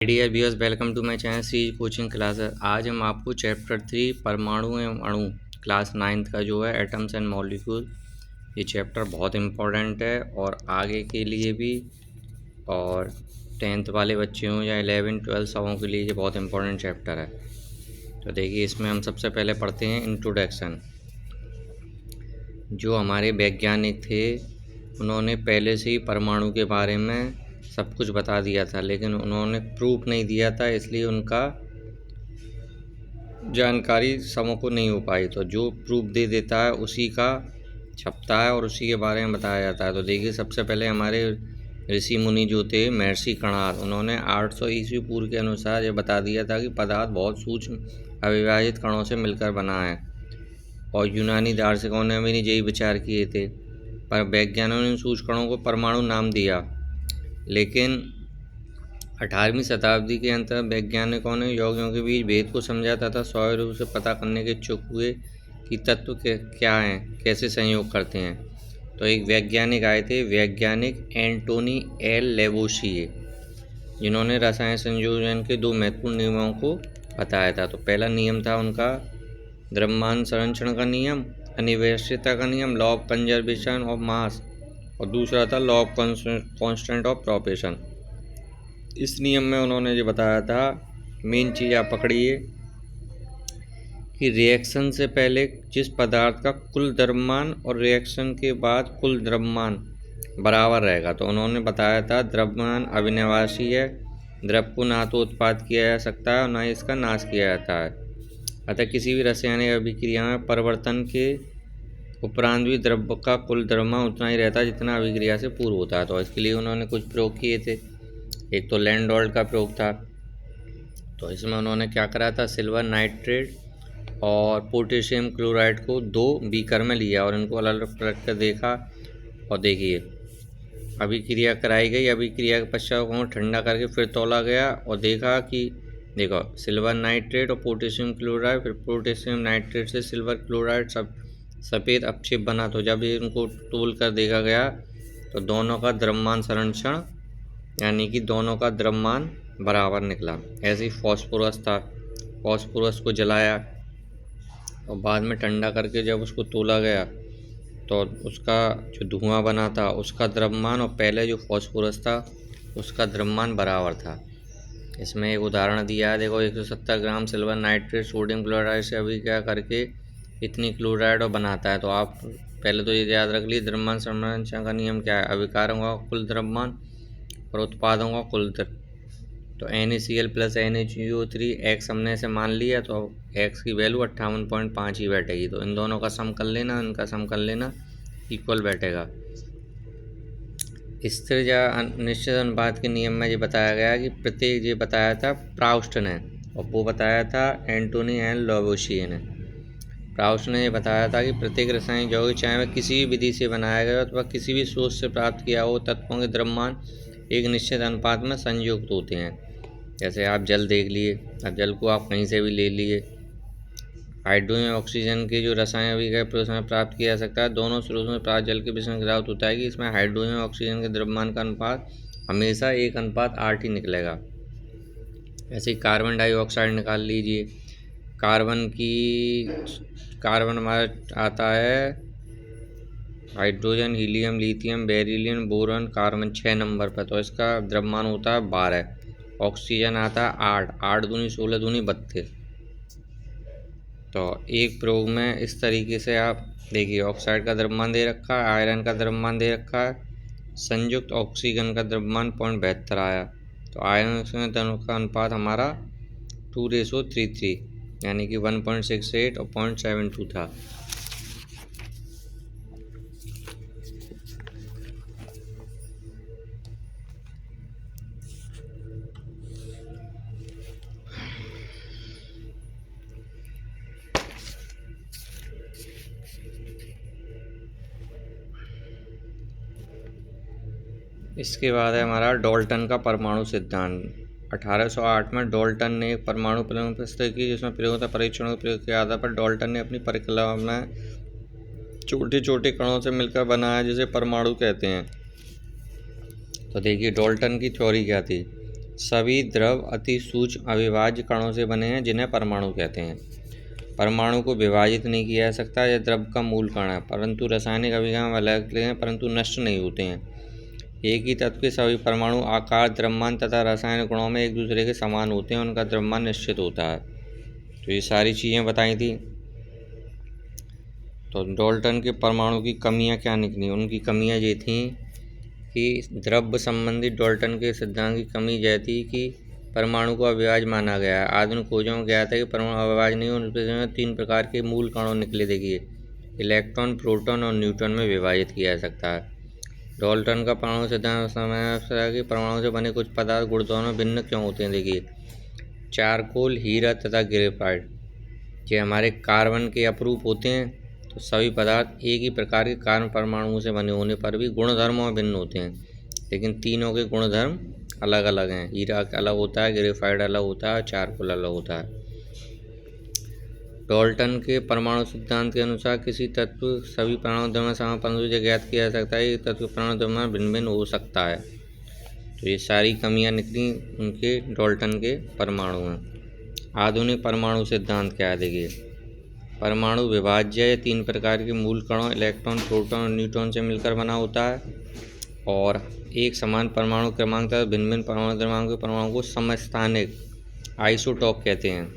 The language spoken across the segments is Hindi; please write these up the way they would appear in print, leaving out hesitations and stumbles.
Dear viewers, welcome to my channel C coaching classes. आज हम आपको चैप्टर 3 परमाणु एवं अणु क्लास 9th का जो है एटम्स एंड मॉलिक्यूल, ये चैप्टर बहुत इम्पोर्टेंट है और आगे के लिए भी, और 10th वाले बच्चे हों या 11-12 सबों के लिए ये बहुत इम्पोर्टेंट चैप्टर है। तो देखिए, इसमें हम सबसे पहले पढ़ते हैं इंट्रोडक्शन। जो हमारे वैज्ञानिक थे उन्होंने पहले से ही परमाणु के बारे में सब कुछ बता दिया था, लेकिन उन्होंने प्रूफ नहीं दिया था, इसलिए उनका जानकारी सबों को नहीं हो पाई। तो जो प्रूफ दे देता है उसी का छपता है और उसी के बारे में बताया जाता है। तो देखिए, सबसे पहले हमारे ऋषि मुनि जो थे महर्षि कणाद, उन्होंने 800 ईस्वी पूर्व के अनुसार ये बता दिया था कि पदार्थ बहुत सूक्ष्म अविभाजित कणों से मिलकर बना है। और यूनानी दार्शनिकों ने भी यही विचार किए थे, पर वैज्ञानिकों ने सूक्ष्म कणों को परमाणु नाम दिया। लेकिन 18वीं शताब्दी के अंत वैज्ञानिकों ने यौगिकों के बीच भेद को समझा तथा स्वाभाविक रूप से पता करने के इच्छुक हुए कि तत्व क्या हैं, कैसे संयोग करते हैं। तो एक वैज्ञानिक आए थे, वैज्ञानिक एंटोनी एल लेवोसिए, जिन्होंने रसायन संयोजन के दो महत्वपूर्ण नियमों को बताया था। तो पहला नियम था उनका द्रव्यमान संरक्षण का नियम, अनिवार्यता का नियम, law of conservation of mass, और दूसरा था लॉ ऑफ कांस्टेंट ऑफ प्रोपेशन। इस नियम में उन्होंने ये बताया था, मेन चीज़ आप पकड़िए, कि रिएक्शन से पहले जिस पदार्थ का कुल द्रव्यमान और रिएक्शन के बाद कुल द्रव्यमान बराबर रहेगा। तो उन्होंने बताया था द्रव्यमान अविनाशी है, द्रव्य को ना तो उत्पाद किया जा सकता है और ना ही इसका नाश किया जाता है। अतः किसी भी रासायनिक अभिक्रिया में परिवर्तन के उपरांत भी द्रव्य का कुल द्रव्यमान उतना ही रहता है जितना अभिक्रिया से पूर्व होता है। तो इसके लिए उन्होंने कुछ प्रयोग किए थे। एक तो लैंडोल्ट का प्रयोग था। तो इसमें उन्होंने क्या करा था, सिल्वर नाइट्रेट और पोटेशियम क्लोराइड को 2 बीकर में लिया और इनको अलग अलग रख कर देखा। और देखिए, अभिक्रिया कराई गई, अभिक्रिया के पश्चात उनको ठंडा करके फिर तौला गया और देखा कि देखो, सिल्वर नाइट्रेट और पोटेशियम क्लोराइड, फिर पोटेशियम नाइट्रेट से सिल्वर क्लोराइड सब सफ़ेद अपक्षेप बना। तो जब इनको तोल कर देखा गया तो दोनों का द्रव्यमान संरक्षण, यानी कि दोनों का द्रव्यमान बराबर निकला। ऐसे ही फॉस्फोरस था, फॉस्फोरस को जलाया और बाद में ठंडा करके जब उसको तोला गया तो उसका जो धुआं बना था उसका द्रव्यमान और पहले जो फॉस्फोरस था उसका द्रव्यमान बराबर था। इसमें एक उदाहरण दिया है, देखो, 170 ग्राम सिल्वर नाइट्रेट सोडियम क्लोराइड से अभिक्रिया करके इतनी क्लोराइड और बनाता है। तो आप पहले तो ये याद रख लीजिए, द्रव्यमान संरक्षण का नियम क्या है, अभिकारों का कुल द्रव्यमान और उत्पादों का कुल द्रव्य। तो NaCl + NaCO3 x हमने ऐसे मान लिया, तो x की वैल्यू 58.5 ही बैठेगी। तो इन दोनों का सम कर लेना, इनका सम कर लेना, इक्वल बैठेगा। स्थिर या निश्चित अनुपात के नियम में ये बताया गया कि प्रत्येक, ये बताया था प्राउस्ट ने और वो बताया था एंटोनी एल लेवोसिए ने। प्राउस्ट ने ये बताया था कि प्रत्येक रासायनिक यौगिक, चाहे वह किसी भी विधि से बनाया गया अथवा किसी भी स्रोत से प्राप्त किया हो, तत्वों के द्रव्यमान एक निश्चित अनुपात में संयुक्त होते हैं। जैसे आप जल देख लिए, अब जल को आप कहीं से भी ले लिए, हाइड्रोजन ऑक्सीजन के जो रसायन अभिक्रिया प्रक्रिया में प्राप्त किया जा सकता है। दोनों स्रोतों में प्राप्त जल के विषय ग्राउत होता है कि इसमें हाइड्रोजन और ऑक्सीजन के द्रव्यमान का अनुपात हमेशा 1:8 ही निकलेगा। ऐसे ही कार्बन डाइऑक्साइड निकाल लीजिए, कार्बन हमारा आता है hydrogen, helium, lithium, beryllium, boron, carbon 6 number पर। तो इसका द्रव्यमान होता है 12। ऑक्सीजन आता है 8, 8 दूनी 16 दूनी 32। तो एक प्रयोग में इस तरीके से आप देखिए, ऑक्साइड का द्रव्यमान दे रखा है, आयरन का द्रव्यमान दे रखा है, संयुक्त ऑक्सीजन का द्रव्यमान 0.72 आया। तो आयरन ऑक्सीजन दोनों का अनुपात हमारा 2:33, यानी कि 1.68 और 0.72 था। इसके बाद है हमारा डाल्टन का परमाणु सिद्धांत। 1808 में डाल्टन ने एक परमाणु प्रयोग प्रस्तुत की, जिसमें प्रयोग था परीक्षणों के प्रयोग के आधार पर डाल्टन ने अपनी परिकल्पना में छोटे छोटे कणों से मिलकर बनाया, जिसे परमाणु कहते हैं। तो देखिए, डाल्टन की थ्योरी क्या थी, सभी द्रव अति सूक्ष्म अविभाज्य कणों से बने हैं जिन्हें परमाणु कहते हैं। परमाणु को विभाजित नहीं किया जा सकता, यह द्रव का मूल कण है, परंतु रासायनिक अभिक्रिया में अलग हैं परंतु नष्ट नहीं होते हैं। एक ही तत्व के सभी परमाणु आकार, द्रव्यमान तथा रासायनिक गुणों में एक दूसरे के समान होते हैं, उनका द्रव्यमान निश्चित होता है। तो ये सारी चीज़ें बताई थी। तो डाल्टन के परमाणु की कमियां क्या निकली? उनकी कमियां ये थी कि द्रव्य संबंधी डाल्टन के सिद्धांत की कमी यह थी कि परमाणु को अविभाज्य माना गया है। आधुनिक खोजों में गया था कि परमाणु अविभाज्य नहीं, उनमें 3 प्रकार के मूल कणों निकले। देखिए, इलेक्ट्रॉन, प्रोटॉन और न्यूट्रॉन में विभाजित किया जा सकता है। डाल्टन का परमाणु सिद्धांत समझा कि परमाणु से बने कुछ पदार्थ गुण दोनों भिन्न क्यों होते हैं। देखिए, चारकोल, हीरा तथा ग्रेफाइट ये हमारे कार्बन के अपरूप होते हैं। तो सभी पदार्थ एक ही प्रकार के कार्बन परमाणुओं से बने होने पर भी गुणधर्मों में भिन्न होते हैं, लेकिन तीनों के गुणधर्म अलग अलग हैं। हीरा अलग होता है, ग्रेफाइट अलग होता है, चारकोल अलग होता है। डाल्टन के परमाणु सिद्धांत के अनुसार किसी तत्व सभी परमाणु द्रव्यमान समान परंतु ज्ञात किया जा सकता है कि तत्व परमाणु द्रव्यमान भिन्न भिन्न हो सकता है। तो ये सारी कमियां निकली उनके डाल्टन के परमाणु में। आधुनिक परमाणु सिद्धांत क्या है? देखिए, परमाणु विभाज्य है, 3 प्रकार के मूल कणों इलेक्ट्रॉन, प्रोटॉन और न्यूट्रॉन से मिलकर बना होता है और एक समान परमाणु क्रमांक तथा भिन्न भिन्न परमाणु क्रमांक के परमाणु को समस्थानिक आइसोटॉप कहते हैं।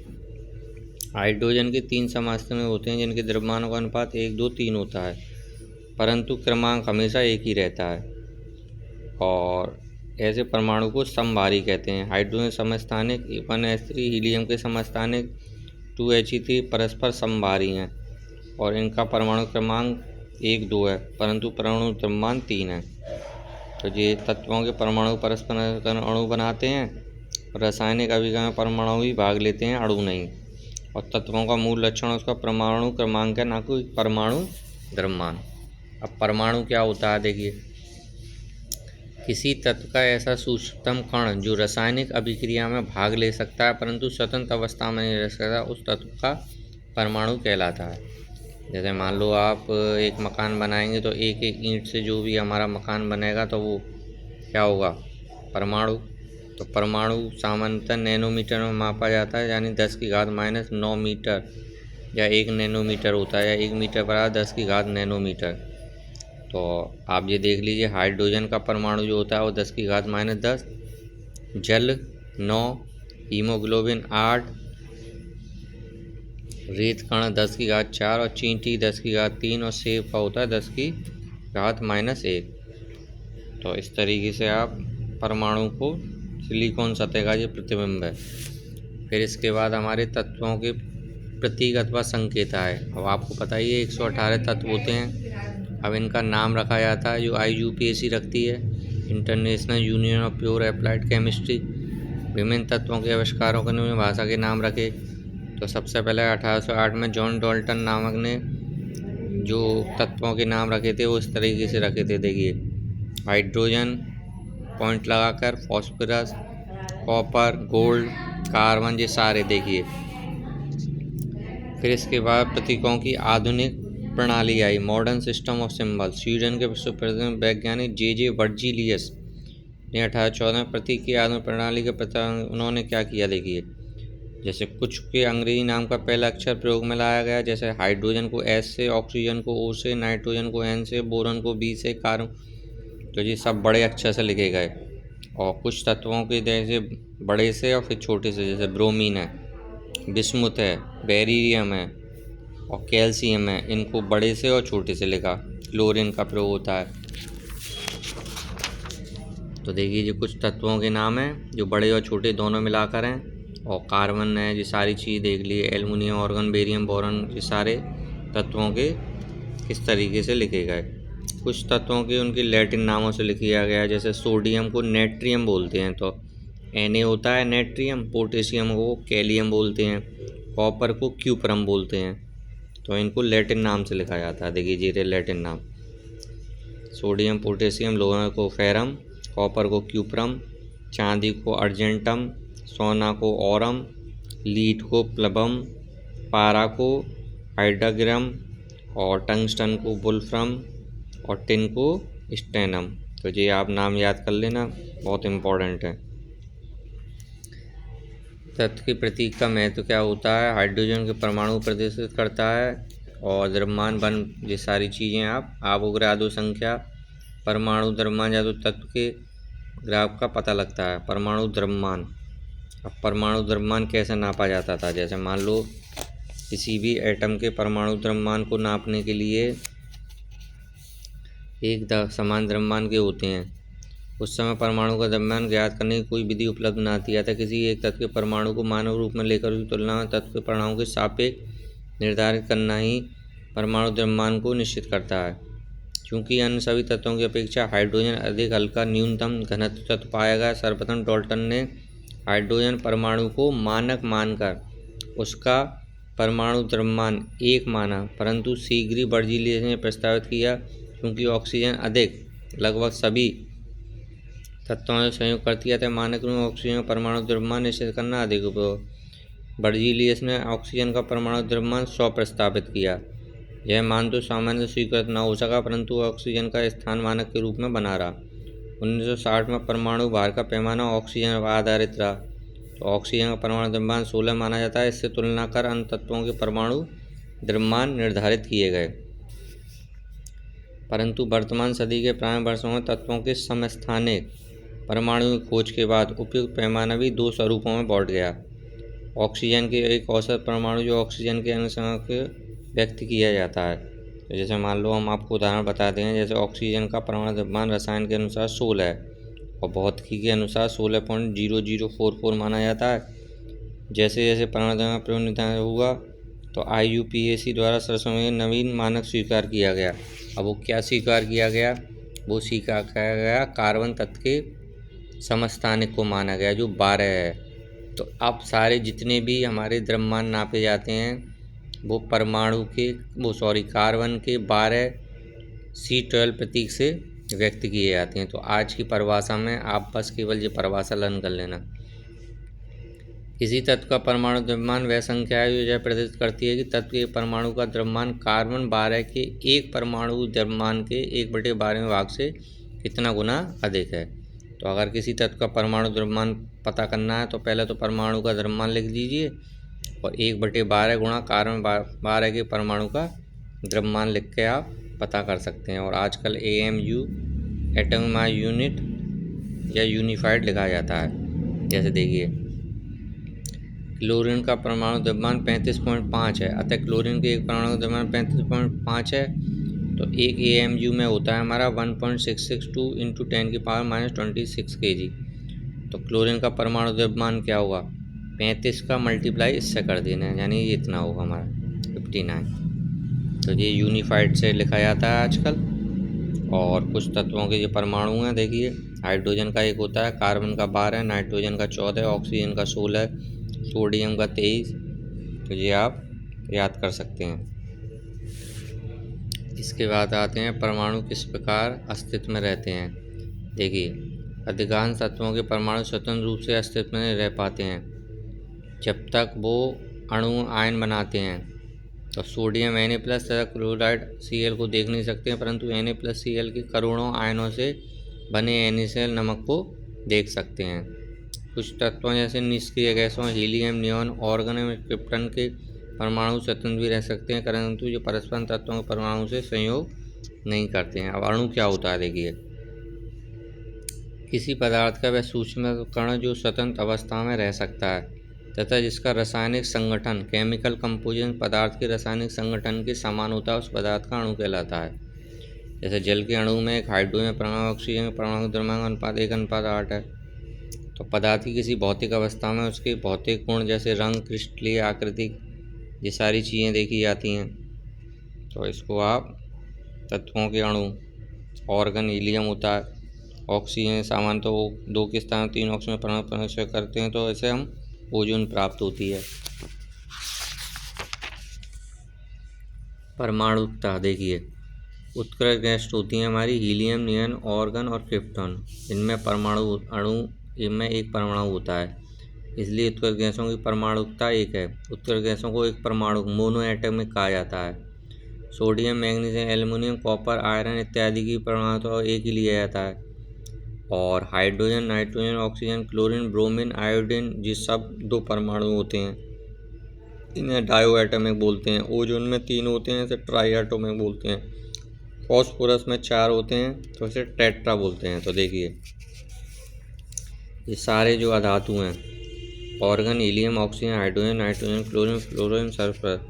हाइड्रोजन के 3 समस्थानिक में होते हैं जिनके द्रव्यमानों का अनुपात 1, 2, 3 होता है, परंतु क्रमांक हमेशा एक ही रहता है और ऐसे परमाणु को समभारी कहते हैं। हाइड्रोजन समस्थानिक 1s3, हीलियम के समस्थानिक 2he3 परस्पर समभारी हैं और इनका परमाणु क्रमांक 1, 2 है, परंतु परमाणु द्रव्यमान 3 है। तो ये तत्वों के परमाणु परस्पर अणु बनाते हैं, रासायनिक अभिक्रिया में परमाणु ही भाग लेते हैं, अणु नहीं। और तत्वों का मूल लक्षण उसका परमाणु क्रमांक है, ना कोई परमाणु द्रव्यमान। अब परमाणु क्या होता है? देखिए, किसी तत्व का ऐसा सूक्ष्मतम कण जो रासायनिक अभिक्रिया में भाग ले सकता है परंतु स्वतंत्र अवस्था में नहीं रह सकता, उस तत्व का परमाणु कहलाता है। जैसे मान लो आप एक मकान बनाएंगे तो एक एक ईंट से जो भी हमारा मकान बनेगा तो वो क्या होगा? परमाणु। तो परमाणु सामान्यतः नैनोमीटर में मापा जाता है, यानी 10⁻⁹ मीटर या 1 नैनोमीटर होता है, या 1 मीटर बराबर 10⁻⁹ नैनोमीटर। तो आप ये देख लीजिए, हाइड्रोजन का परमाणु जो होता है वो 10⁻⁻10, जल 9, हीमोग्लोबिन 8, रेत कण 10⁻⁴ और चींटी 10⁻³ और सेब का होता है 10⁻⁻1। तो इस तरीके से आप परमाणु को सिलिकॉन सतह का ये प्रतिबिंब है। फिर इसके बाद हमारे तत्वों के प्रतीक अथवा संकेत है। अब आपको पता ही है 118 तत्व होते हैं। अब इनका नाम रखा जाता है जो IUPAC रखती है, international union of pure applied chemistry. विभिन्न तत्वों के आविष्कारों के निम्न भाषा के नाम रखे। तो सबसे पहले 1808 में जॉन डाल्टन नामक ने जो तत्वों के नाम रखे थे वो इस तरीके से रखे थे। देखिए, हाइड्रोजन पॉइंट लगाकर, फॉस्फोरस, कॉपर, गोल्ड, कार्बन, ये सारे देखिए। फिर इसके बाद प्रतीकों की आधुनिक प्रणाली आई, modern system of symbol. Sweden के विश्व प्रसिद्ध वैज्ञानिक J.J. वर्जीलियस ने 1814 में प्रतीक की आधुनिक प्रणाली के प्रचार उन्होंने क्या किया? देखिए, जैसे कुछ के अंग्रेजी नाम का पहला अक्षर प्रयोग में लाया गया, जैसे हाइड्रोजन को S से, ऑक्सीजन को O से, नाइट्रोजन को N से, बोरॉन को B से, कार्बन, तो ये सब बड़े अक्षर से लिखे गए। और कुछ तत्वों के जैसे बड़े से और फिर छोटे से, जैसे ब्रोमीन है, बिस्मुथ है, बेरिलियम है और कैल्शियम है, इनको बड़े से और छोटे से लिखा। क्लोरीन का प्रयोग होता है। तो देखिए, ये कुछ तत्वों के नाम हैं जो बड़े और छोटे दोनों मिलाकर हैं। और कार्बन है, ये सारी चीज़ देख लिए, एल्युमिनियम, ऑर्गन, बेरियम, बोरॉन, ये सारे तत्वों के किस तरीके से लिखे गए। कुछ तत्वों के उनके लैटिन नामों से लिखा गया, जैसे सोडियम को नेट्रियम बोलते हैं तो Na होता है नेट्रियम, पोटेशियम को कैलियम बोलते हैं, कॉपर को क्यूप्रम बोलते हैं। तो इनको लैटिन नाम से लिखा जाता है। देखिए जी, लैटिन नाम, सोडियम पोटेशियम, लोहा को फेरम, कॉपर को क्यूप्रम, चांदी को अर्जेंटम, सोना को औरम, लीड को प्लबम, पारा को हाइड्राग्राम और टंगस्टन को वुल्फ्रम और टिन को स्टेनम। तो ये आप नाम याद कर लेना, बहुत इम्पोर्टेंट है। तत्व के प्रतीक का महत्व क्या होता है? हाइड्रोजन के परमाणु प्रदर्शित करता है और द्रव्यमान बन ये सारी चीज़ें आप आवोगाद्रो संख्या, परमाणु द्रव्यमान या तो तत्व के ग्राफ का पता लगता है। परमाणु द्रव्यमान, अब परमाणु द्रव्यमान कैसे नापा जाता था? जैसे मान लो किसी भी एटम के परमाणु द्रव्यमान को नापने के लिए एक समान द्रव्यमान के होते हैं। उस समय परमाणु का द्रव्यमान ज्ञात करने की कोई विधि उपलब्ध न थी, अतः किसी एक तत्व के परमाणु को मानव रूप में लेकर उसकी तुलना में तत्व के परमाणु के सापेक्ष निर्धारित करना ही परमाणु द्रव्यमान को निश्चित करता है। क्योंकि अन्य सभी तत्वों की अपेक्षा हाइड्रोजन अधिक हल्का न्यूनतम घनत्व तत्व पाया गया, सर्वप्रथम डाल्टन ने हाइड्रोजन परमाणु को मानक मानकर उसका परमाणु द्रव्यमान 1 माना, परंतु शीघ्र ही बर्जीलियस ने प्रस्तावित किया क्योंकि ऑक्सीजन अधिक लगभग सभी तत्वों से संयोग करती है, मानक में ऑक्सीजन का परमाणु द्रव्यमान निश्चित करना अधिक उपयोग। बर्जीलियस ने ऑक्सीजन का परमाणु द्रव्यमान 100 प्रस्तावित किया। यह मान तो सामान्य स्वीकृत न हो सका, परंतु ऑक्सीजन का स्थान मानक के रूप में बना रहा। 1960 में परमाणु भार का पैमाना ऑक्सीजन पर आधारित रहा, तो ऑक्सीजन का परमाणु द्रव्यमान 16 माना जाता है। इससे तुलना कर अन्य तत्वों के परमाणु द्रव्यमान निर्धारित किए गए, परंतु वर्तमान सदी के प्रारंभिक वर्षों में तत्वों के समस्थानिक परमाणु की खोज के बाद उपयुक्त पैमाना भी 2 स्वरूपों में बांट गया। ऑक्सीजन के एक औसत परमाणु जो ऑक्सीजन के अनुसंग के व्यक्त किया जाता है। तो जैसे मान लो हम आपको उदाहरण बताते हैं, जैसे ऑक्सीजन का परमाणु द्रव्यमान रसायन के अनुसार 16 है और भौतिकी के अनुसार 16.0044 माना जाता है। जैसे जैसे परमाणु द्रव्यमान प्रयोग निर्धारण हुआ तो IUPAC द्वारा सरसों में नवीन मानक स्वीकार किया गया। अब वो क्या स्वीकार किया गया? वो स्वीकार किया गया कार्बन तत्व के समस्थानिक को माना गया जो 12 है। तो अब सारे जितने भी हमारे द्रव्यमान नापे जाते हैं वो परमाणु के कार्बन के 12 C12 प्रतीक से व्यक्त किए जाते हैं। तो आज की परिभाषा में आप बस केवल ये परिभाषा लर्न कर लेना। किसी तत्व का परमाणु द्रव्यमान वह संख्या है जो यह प्रदर्शित करती है कि तत्व के परमाणु का द्रव्यमान कार्बन 12 के एक परमाणु द्रव्यमान के 1/12वें भाग से कितना गुना अधिक है। तो अगर किसी तत्व का परमाणु द्रव्यमान पता करना है तो पहले तो परमाणु का द्रव्यमान लिख लीजिए और 1/12 गुणा कार्बन 12 के परमाणु का द्रव्यमान लिख के आप पता कर सकते हैं। और आजकल AMU एटॉमिक मास यूनिट या यूनिफाइड लिखा जाता है। जैसे देखिए क्लोरीन का परमाणु द्रव्यमान 35.5 है, अतः क्लोरीन के एक परमाणु द्रव्यमान 35.5 है तो एक AMU में होता है हमारा 1.662 × 10⁻26 kg। तो क्लोरीन का परमाणु द्रव्यमान क्या होगा? 35 का मल्टीप्लाई इससे कर देना है, यानी ये इतना होगा हमारा 59। तो ये यूनिफाइड से लिखा जाता है आजकल। और कुछ तत्वों के ये परमाणु हैं, देखिए हाइड्रोजन का एक होता है, कार्बन का 12, नाइट्रोजन का 14, ऑक्सीजन का 16, सोडियम का 23। तो ये आप याद कर सकते हैं। इसके बाद आते हैं परमाणु किस प्रकार अस्तित्व में रहते हैं। देखिए अधिकांश तत्वों के परमाणु स्वतंत्र रूप से अस्तित्व में रह पाते हैं जब तक वो अणु आयन बनाते हैं। तो सोडियम Na+ तथा क्लोराइड Cl को देख नहीं सकते हैं, परंतु Na+Cl के करोड़ों आयनों से बने NaCl नमक को देख सकते हैं। कुछ तत्वों जैसे निष्क्रिय गैसों हीलियम, नियॉन, ऑर्गन एवं क्रिप्टन के परमाणु स्वतंत्र भी रह सकते हैं, परंतु ये परस्पर तत्वों के परमाणु से संयोग नहीं करते हैं। अब अणु क्या होता है? देखिए किसी पदार्थ का वह सूक्ष्म कण जो स्वतंत्र अवस्था में रह सकता है तथा जिसका रासायनिक संगठन केमिकल कंपोजिशन पदार्थ के रासायनिक संगठन के समान होता है, उस पदार्थ का अणु कहलाता है। जैसे जल के अणु में एक हाइड्रोजन परमाणु ऑक्सीजन परमाणु द्रव्यमान अनुपात 1:8 है। तो पदार्थ की किसी भौतिक अवस्था में उसके भौतिक गुण जैसे रंग, क्रिस्टलीय आकृति, ये सारी चीज़ें देखी जाती हैं। तो इसको आप तत्वों के अणु, ऑर्गन हीलियम होता है, ऑक्सीजन सामान्य तो 2 के स्थान 3 ऑक्सीजन परमाणु परिचय करते हैं, तो ऐसे हम ओजोन प्राप्त होती है। परमाणुकता देखिए उत्कृष्ट गैस होती हैं हमारी हीलियम, नियॉन, ऑर्गन और क्रिप्टन। इनमें परमाणु अणु इनमें एक परमाणु होता है, इसलिए उत्कृष्ट गैसों की परमाणुकता 1 है। उत्कृष्ट गैसों को एक परमाणु मोनो एटॉमिक कहा जाता है। Sodium, magnesium, aluminium, copper, iron इत्यादि की परमाणु तो 1 ही लिया जाता है। और hydrogen, nitrogen, oxygen, chlorine, bromine, iodine, ये सब 2 परमाणु होते हैं, इन्हें डायो एटमिक बोलते हैं। ओजोन में 3 होते हैं, इसे ट्राई एटमिक बोलते हैं। फॉस्फोरस में 4 होते हैं, तो इसे टेट्रा बोलते हैं। तो देखिए ये सारे जो अधातु हैं, organ, helium, oxygen, hydrogen, nitrogen, chlorine, fluorine, sulphur,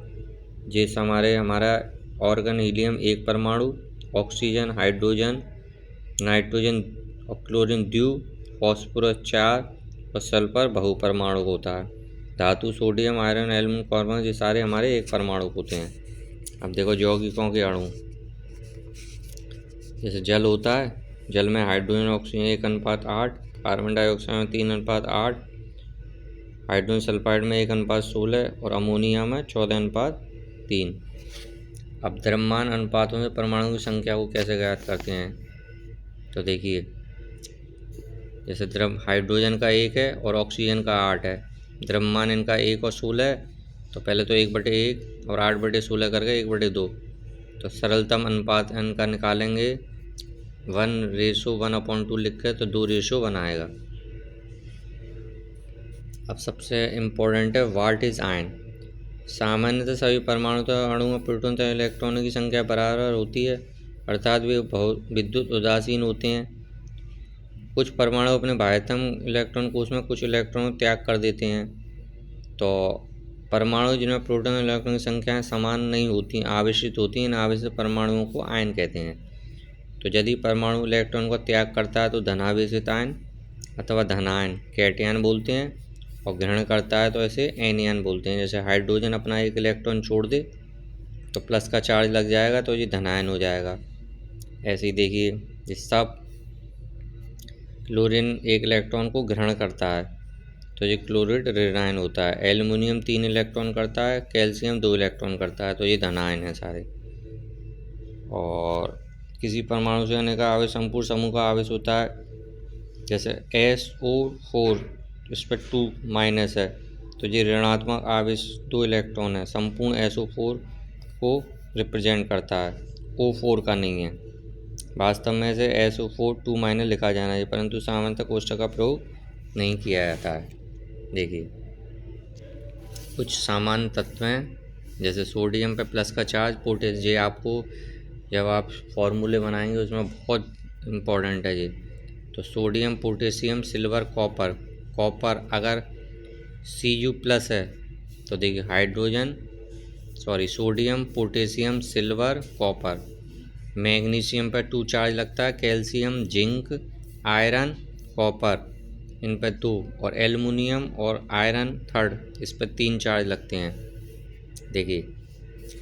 ये हमारा ऑर्गन, हीलियम 1 परमाणु, ऑक्सीजन, हाइड्रोजन, नाइट्रोजन और क्लोरीन 2, फॉस्फोरस 4 और सल्फर बहुपरमाणु होता है। धातु सोडियम, आयरन, एल्यूमिनियम, कार्बन, ये सारे हमारे 1 परमाणु होते हैं। अब देखो यौगिकों के अणु, जैसे जल होता है, जल में हाइड्रोजन, ऑक्सीजन 1:8, कार्बन डाइऑक्साइड में 3:8, हाइड्रोजन सल्फाइड में 1:16 और अमोनिया में 14:3। अब द्रव्यमान अनुपातों से परमाणु की संख्या को कैसे ज्ञात करते हैं? तो देखिए जैसे हाइड्रोजन का 1 है और ऑक्सीजन का 8 है, द्रव्यमान इनका 1 और 16 है, तो पहले तो 1/1 और 8/16 करके 1/2, तो सरलतम अनुपात इनका निकालेंगे 1:1/2 लिख के, तो 2:1 आएगा। अब सबसे इम्पोर्टेंट है व्हाट इज आयन। सामान्यतः सभी परमाणु तथा अणु में प्रोटॉन तथा इलेक्ट्रॉनों की संख्या बराबर होती है, अर्थात वे बहुत विद्युत उदासीन होते हैं। कुछ परमाणु अपने बाह्यतम इलेक्ट्रॉन कोश में कुछ इलेक्ट्रॉन त्याग कर देते हैं। तो परमाणु जिनमें प्रोटॉन और इलेक्ट्रॉन की संख्याएं समान नहीं होती, आवेशित होती हैं, इन आवेशित परमाणुओं को आयन कहते हैं। तो यदि परमाणु इलेक्ट्रॉन को त्याग करता है तो धनावेशित आयन अथवा धनायन कैटआयन बोलते हैं, और ग्रहण करता है तो इसे एनियन बोलते हैं। जैसे हाइड्रोजन अपना 1 इलेक्ट्रॉन छोड़ दे तो प्लस का चार्ज लग जाएगा, तो ये धनायन हो जाएगा। ऐसे ही देखिए ये सब, क्लोरीन 1 इलेक्ट्रॉन को ग्रहण करता है तो ये क्लोराइड ऋणायन होता है। एल्युमिनियम 3 इलेक्ट्रॉन करता है, कैल्शियम 2 इलेक्ट्रॉन करता है, तो ये धनायन है सारे। और किसी परमाणु से अनेक आवेश संपूर्ण समूह का आवेश होता है, जैसे SO4, इस पर 2- है, तो ये ऋणात्मक आवेश 2 इलेक्ट्रॉन है, संपूर्ण SO4 को रिप्रेजेंट करता है, O4 का नहीं है। वास्तव में इसे SO4 2- लिखा जाना है, परंतु सामान्यतः कोष्ठक का प्रयोग नहीं किया जाता है। देखिए कुछ सामान्य तत्व हैं, जैसे सोडियम पे प्लस का चार्ज, पोटेशियम, ये आपको जब आप फॉर्मूले बनाएंगे उसमें बहुत इम्पोर्टेंट है ये। तो sodium, potassium, silver, copper. Copper अगर Cu+ है तो देखिए sodium, potassium, silver, copper. Magnesium पर 2 चार्ज लगता है, कैल्शियम, जिंक, आयरन, कॉपर, इन पर 2, और एल्युमिनियम और आयरन 3rd, इस पर 3 चार्ज लगते हैं। देखिए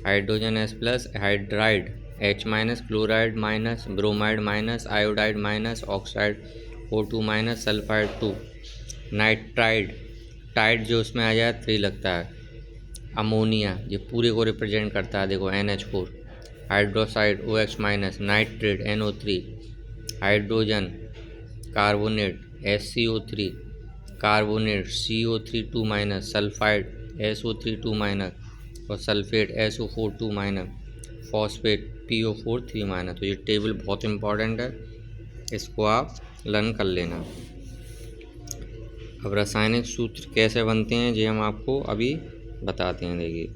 hydrogen H+, hydride H-, chloride minus, bromide minus, iodide minus, oxide O2-, sulphide 2, nitride, टाइड जो उसमें आ जाए 3 लगता है। अमोनिया ये पूरे को रिप्रेजेंट करता है, देखो NH4, hydroxide OH-, nitrate NO3, hydrogen carbonate SCO3, carbonate CO3 2-, sulphide SO3 2-, और सल्फेट SO4 2-, फॉस्फेट PO4 3-। तो ये टेबल बहुत इंपॉर्टेंट है, इसको आप लर्न कर लेना। अब रासायनिक सूत्र कैसे बनते हैं ये हम आपको अभी बताते हैं। देखिए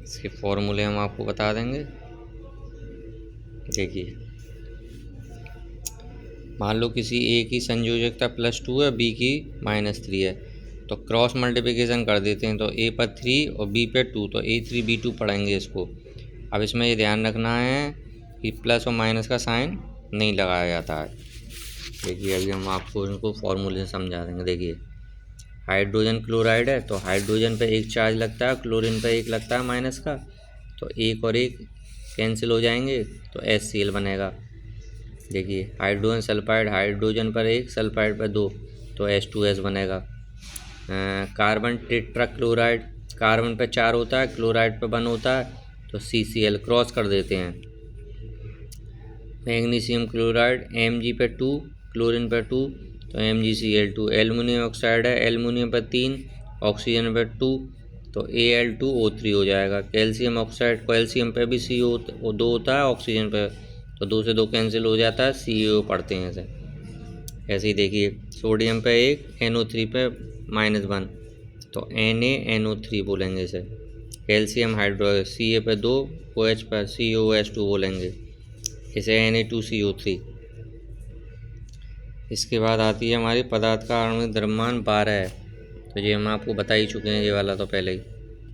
इसके फॉर्मूले हम आपको बता देंगे। देखिए मान लो किसी A की संयोजकता +2 है, B की -3 है, तो क्रॉस मल्टीप्लिकेशन कर देते हैं, तो A पर 3 और B पर 2, तो A3B2 पढ़ेंगे इसको। अब इसमें ये ध्यान रखना है कि प्लस और माइनस का साइन नहीं लगाया जाता है। देखिए अभी हम आपको इनको फॉर्मूले से समझा देंगे। देखिए हाइड्रोजन क्लोराइड है, तो हाइड्रोजन पे 1 चार्ज लगता है, क्लोरीन पे 1 लगता है माइनस का, तो 1 और 1 कैंसिल हो जाएंगे, तो HCl बनेगा। देखिए हाइड्रोजन सल्फाइड, हाइड्रोजन पर 1, सल्फाइड पर 2, तो H2S बनेगा। कार्बन टेट्रा क्लोराइड, कार्बन पे 4 होता है, क्लोराइड पे 1 होता है, तो CCl क्रॉस कर देते हैं। मैग्नीशियम क्लोराइड Mg पे 2, क्लोरीन पे 2, तो MgCl2। एल्युमिनियम ऑक्साइड है, एल्युमिनियम पर 3, ऑक्सीजन पर 2, तो Al2O3 हो जाएगा। कैल्शियम ऑक्साइड, कैल्शियम पे भी CO2 होता है, ऑक्सीजन पे तो 2 से 2 कैंसिल हो जाता है, CaO पढ़ते हैं इसे। ऐसे ही देखिए सोडियम पे 1, NO3 पे -1 तो NaNO3 बोलेंगे इसे। कैल्शियम हाइड्रो Ca पे 2, OH पर COH2 बोलेंगे इसे Na2CO3। इसके बाद आती है हमारी पदार्थ का आणविक द्रव्यमान 12 है। तो ये हम आपको बता ही चुके हैं ये वाला तो पहले ही,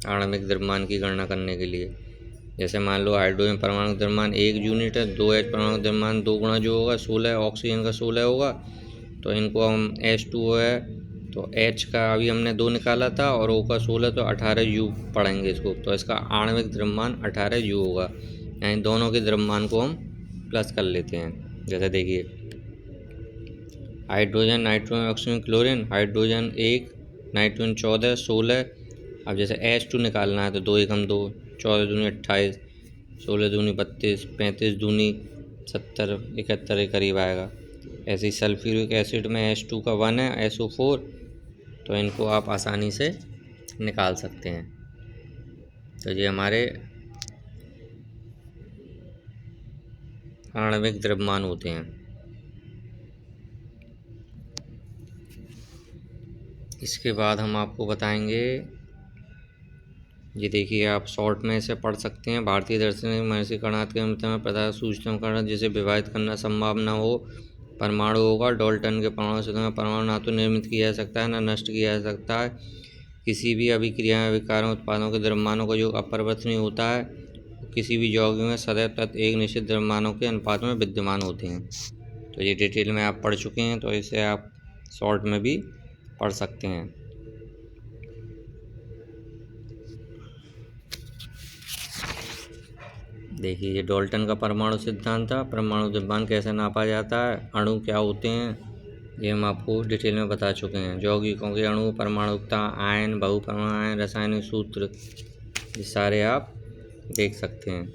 आणविक द्रव्यमान की गणना करने के लिए। जैसे मान लो हाइड्रोजन परमाणु द्रव्यमान 1 यूनिट है, 2H परमाणु द्रव्यमान 2 गुना जो होगा 16, ऑक्सीजन का 16 होगा। तो इनको हम H2O है तो H का अभी हमने 2 निकाला था और O का 16 तो 18 U पढ़ेंगे इसको। तो इसका आणविक द्रव्यमान 18 U होगा, यानी दोनों के द्रव्यमान को हम प्लस कर लेते हैं। जैसे देखिए hydrogen, nitrogen, oxygen, chlorine, hydrogen 1, nitrogen 14, 16। अब जैसे H2 निकालना है तो 2 एकम 2, 14 दूनी 28, 16 दूनी 32, 35 दूनी 70, 71 के करीब आएगा। ऐसे ही सल्फ्यूरिक एसिड में H2 का 1 है, SO4, तो इनको आप आसानी से निकाल सकते हैं। तो ये हमारे आणविक द्रव्यमान होते हैं। इसके बाद हम आपको बताएंगे, ये देखिए आप शॉर्ट में इसे पढ़ सकते हैं। भारतीय दर्शन में महर्षि कर्णाद के मत में पदार्थ सूक्ष्म कण जिसे विभाजित करना संभव न हो परमाणु होगा। डाल्टन के परमाणु सूत्र में परमाणु ना तो निर्मित किया जा सकता है न नष्ट किया जा सकता है। किसी भी अभिक्रिया विकारों उत्पादों के द्रव्यमानों का जो अपरिवर्तनीय होता है किसी भी यौगिक में सदैव तत्व एक निश्चित द्रव्यमानों के अनुपात में विद्यमान होते हैं। तो ये डिटेल में आप पढ़ चुके हैं, तो इसे आप शॉर्ट में भी पढ़ सकते हैं। देखिए ये डाल्टन का परमाणु सिद्धांत था। परमाणु द्रव्यमान कैसे नापा जाता है, अणु क्या होते हैं, ये हम आपको डिटेल में बता चुके हैं। यौगिकों के अणु, परमाणुकता, आयन, बहुपरमाणु आयन, रासायनिक सूत्र, ये सारे आप देख सकते हैं।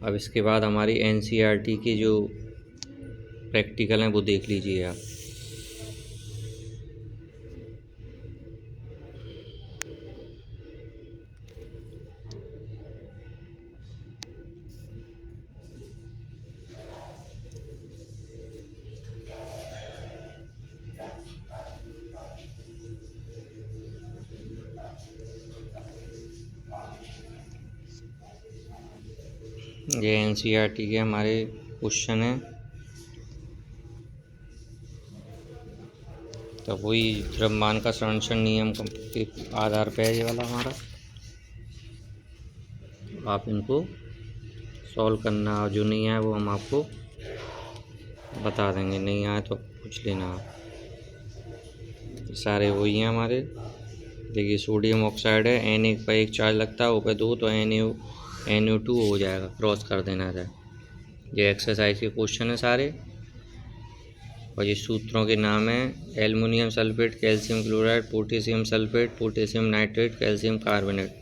अब इसके बाद हमारी NCERT की जो प्रैक्टिकल हैं वो देख लीजिए आप। ये NCERT के हमारे क्वेश्चन हैं। तो वही द्रव्यमान का संरक्षण नियम के आधार पर है ये वाला हमारा। आप इनको सॉल्व करना, जो नहीं आए वो हम आपको बता देंगे, नहीं आए तो पूछ लेना आप। सारे वही हैं हमारे। देखिए सोडियम ऑक्साइड है, Na पर 1 चार्ज लगता है, O पे 2, तो NO2 हो जाएगा, क्रॉस कर देना है। ये एक्सरसाइज के क्वेश्चन है सारे। और ये सूत्रों के नाम हैं aluminium sulphate, calcium chloride, potassium sulphate, potassium nitrate, calcium carbonate.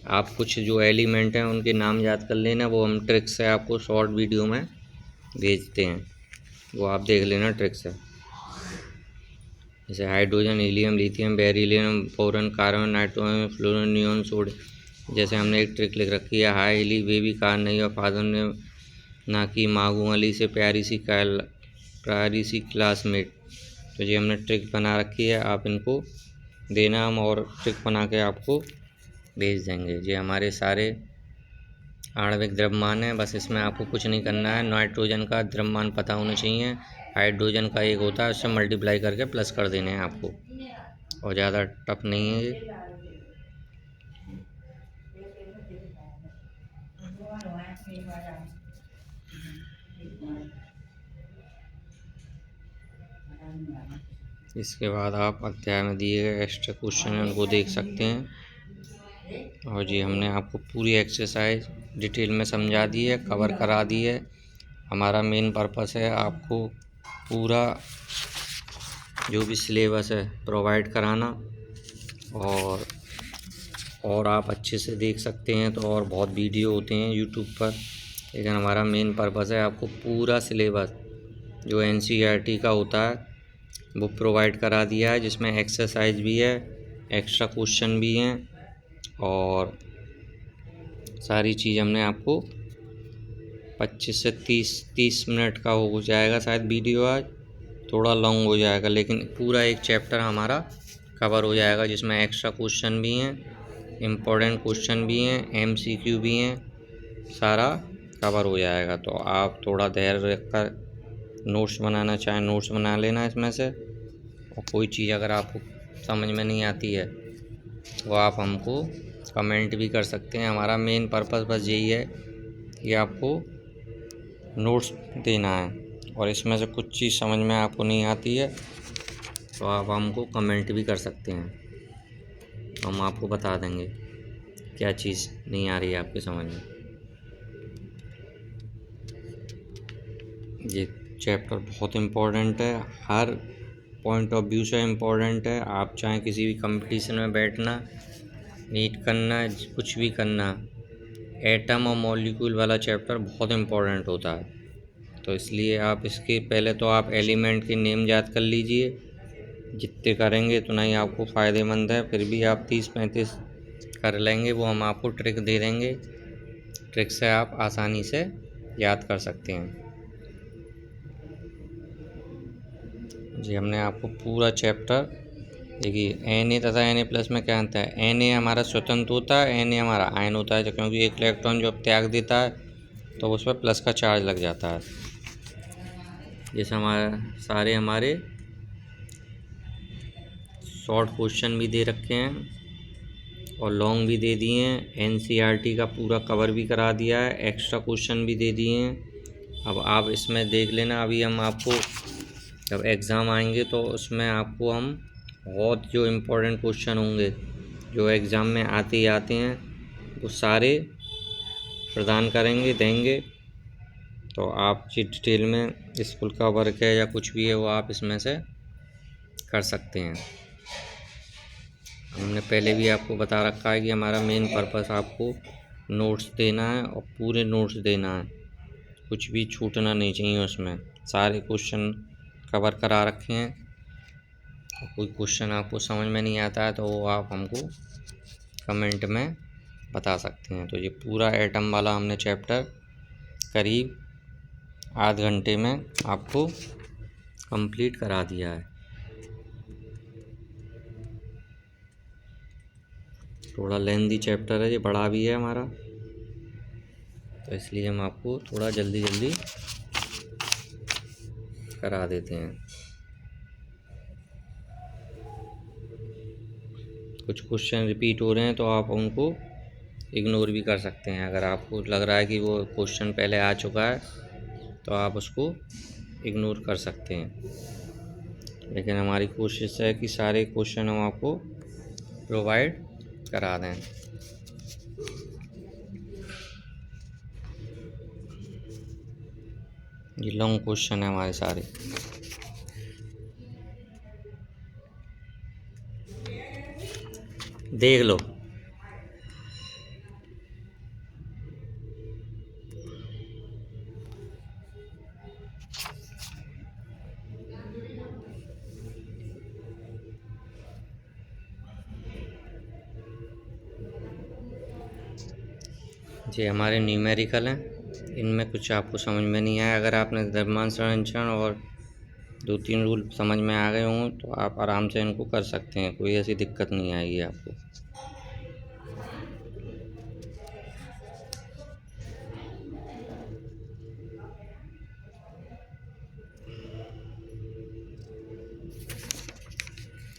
आप कुछ जो एलिमेंट हैं उनके नाम याद कर लेना, वो हम ट्रिक से आपको शॉर्ट वीडियो में भेजते हैं, वो आप देख लेना ट्रिक से। जैसे hydrogen, helium, lithium, beryllium, boron, carbon, nitrogen, fluorine, neon, sodium. जैसे हमने एक ट्रिक लिख रखी है, हाई हिली बेबी कार नहीं और फादर ने ना की मागू अली से प्यारी सी क्लासमेट। तो ये हमने ट्रिक बना रखी है, आप इनको देना, हम और ट्रिक बना के आपको भेज देंगे। ये हमारे सारे आणविक द्रव्यमान है। बस इसमें आपको कुछ नहीं करना है, नाइट्रोजन का द्रव्यमान पता होना चाहिए, हाइड्रोजन का 1 होता है, उससे मल्टीप्लाई करके प्लस कर देने हैं आपको, और ज़्यादा टफ नहीं है ये। इसके बाद आप अध्याय में दिए गए एक्स्ट्रा क्वेश्चन हैं उनको देख सकते हैं। और जी हमने आपको पूरी एक्सरसाइज डिटेल में समझा दी है, कवर करा दी है। हमारा मेन पर्पस है आपको पूरा जो भी सिलेबस है प्रोवाइड कराना, और आप अच्छे से देख सकते हैं। तो और बहुत वीडियो होते हैं यूट्यूब पर, लेकिन हमारा मेन पर्पस है आपको पूरा सिलेबस जो NCERT का होता है वो प्रोवाइड करा दिया है, जिसमें एक्सरसाइज भी है, एक्स्ट्रा क्वेश्चन भी हैं, और सारी चीज़ हमने आपको 25 से 30 मिनट का हो जाएगा शायद वीडियो आज, थोड़ा लॉन्ग हो जाएगा, लेकिन पूरा एक चैप्टर हमारा कवर हो जाएगा जिसमें एक्स्ट्रा क्वेश्चन भी हैं, इम्पोर्टेंट क्वेश्चन भी हैं, MCQ भी हैं, सारा कवर हो जाएगा। तो आप थोड़ा धैर्य रखकर नोट्स बनाना चाहें नोट्स बना लेना इसमें से, और कोई चीज़ अगर आपको समझ में नहीं आती है वो आप हमको कमेंट भी कर सकते हैं। हमारा मेन पर्पस बस यही है कि आपको नोट्स देना है, और इसमें से कुछ चीज़ समझ में आपको नहीं आती है तो आप हमको कमेंट भी कर सकते हैं, हम आपको बता देंगे क्या चीज़ नहीं आ रही है आपके समझ में। ये चैप्टर बहुत इम्पोर्टेंट है, हर पॉइंट ऑफ व्यू से इम्पोर्टेंट है। आप चाहे किसी भी कंपटीशन में बैठना, नीट करना, कुछ भी करना, एटम और मॉलिक्यूल वाला चैप्टर बहुत इम्पोर्टेंट होता है। तो इसलिए आप इसके पहले तो आप एलिमेंट के नेम याद कर लीजिए, जितने करेंगे उतना ही आपको फ़ायदेमंद है। फिर भी आप 30-35 कर लेंगे, वो हम आपको ट्रिक दे देंगे, ट्रिक से आप आसानी से याद कर सकते हैं। जी हमने आपको पूरा चैप्टर देखिए, Na तथा Na+ में क्या अंतर है। Na हमारा स्वतंत्र होता है, Na हमारा आयन होता है, क्योंकि एक इलेक्ट्रॉन जो त्याग देता है तो उस पर प्लस का चार्ज लग जाता है। जैसे हमारे शॉर्ट क्वेश्चन भी दे रखे हैं और लॉन्ग भी दे दिए हैं, NCERT का पूरा कवर भी करा दिया है, एक्स्ट्रा क्वेश्चन भी दे दिए हैं। अब आप इसमें देख लेना, अभी हम आपको जब एग्ज़ाम आएंगे तो उसमें आपको हम बहुत जो इम्पोर्टेंट क्वेश्चन होंगे जो एग्ज़ाम में आते ही आते हैं वो सारे प्रदान करेंगे, देंगे। तो आप जो डिटेल में स्कूल का वर्क है या कुछ भी है वो आप इसमें से कर सकते हैं। हमने पहले भी आपको बता रखा है कि हमारा मेन पर्पस आपको नोट्स देना है और पूरे नोट्स देना है, कुछ भी छूटना नहीं चाहिए उसमें, सारे क्वेश्चन कवर करा रखे हैं। कोई क्वेश्चन आपको समझ में नहीं आता है तो वो आप हमको कमेंट में बता सकते हैं। तो ये पूरा एटम वाला हमने चैप्टर करीब आध घंटे में आपको कंप्लीट करा दिया है। थोड़ा लेंथी चैप्टर है, ये बड़ा भी है हमारा, तो इसलिए हम आपको थोड़ा जल्दी जल्दी करा देते हैं। कुछ क्वेश्चन रिपीट हो रहे हैं तो आप उनको इग्नोर भी कर सकते हैं। अगर आपको लग रहा है कि वो क्वेश्चन पहले आ चुका है तो आप उसको इग्नोर कर सकते हैं, लेकिन हमारी कोशिश है कि सारे क्वेश्चन हम आपको प्रोवाइड करा दें। ये लॉन्ग क्वेश्चन है हमारे सारे। देख लो। जी हमारे न्यूमेरिकल हैं, इनमें कुछ आपको समझ में नहीं आया, अगर आपने द्रव्यमान संरक्षण और 2-3 रूल समझ में आ गए हों तो आप आराम से इनको कर सकते हैं, कोई ऐसी दिक्कत नहीं आएगी आपको।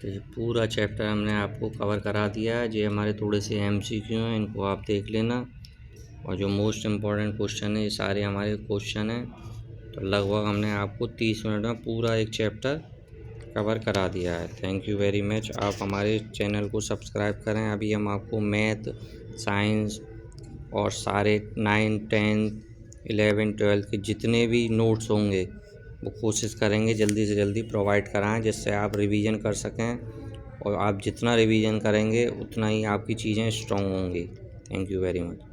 तो ये पूरा चैप्टर हमने आपको कवर करा दिया है। ये हमारे थोड़े से MCQ हैं, इनको आप देख लेना, और जो मोस्ट इम्पॉर्टेंट क्वेश्चन है ये सारे हमारे क्वेश्चन हैं। तो लगभग हमने आपको 30 मिनट में पूरा एक चैप्टर कवर करा दिया है। Thank you very much. आप हमारे चैनल को सब्सक्राइब करें। अभी हम आपको मैथ, साइंस और सारे 9, 10, 11, 12 के जितने भी नोट्स होंगे वो कोशिश करेंगे जल्दी से जल्दी प्रोवाइड कराएं, जिससे आप रिवीजन कर सकें, और आप जितना रिवीजन करेंगे उतना ही आपकी चीज़ें स्ट्रॉन्ग होंगी। Thank you very much.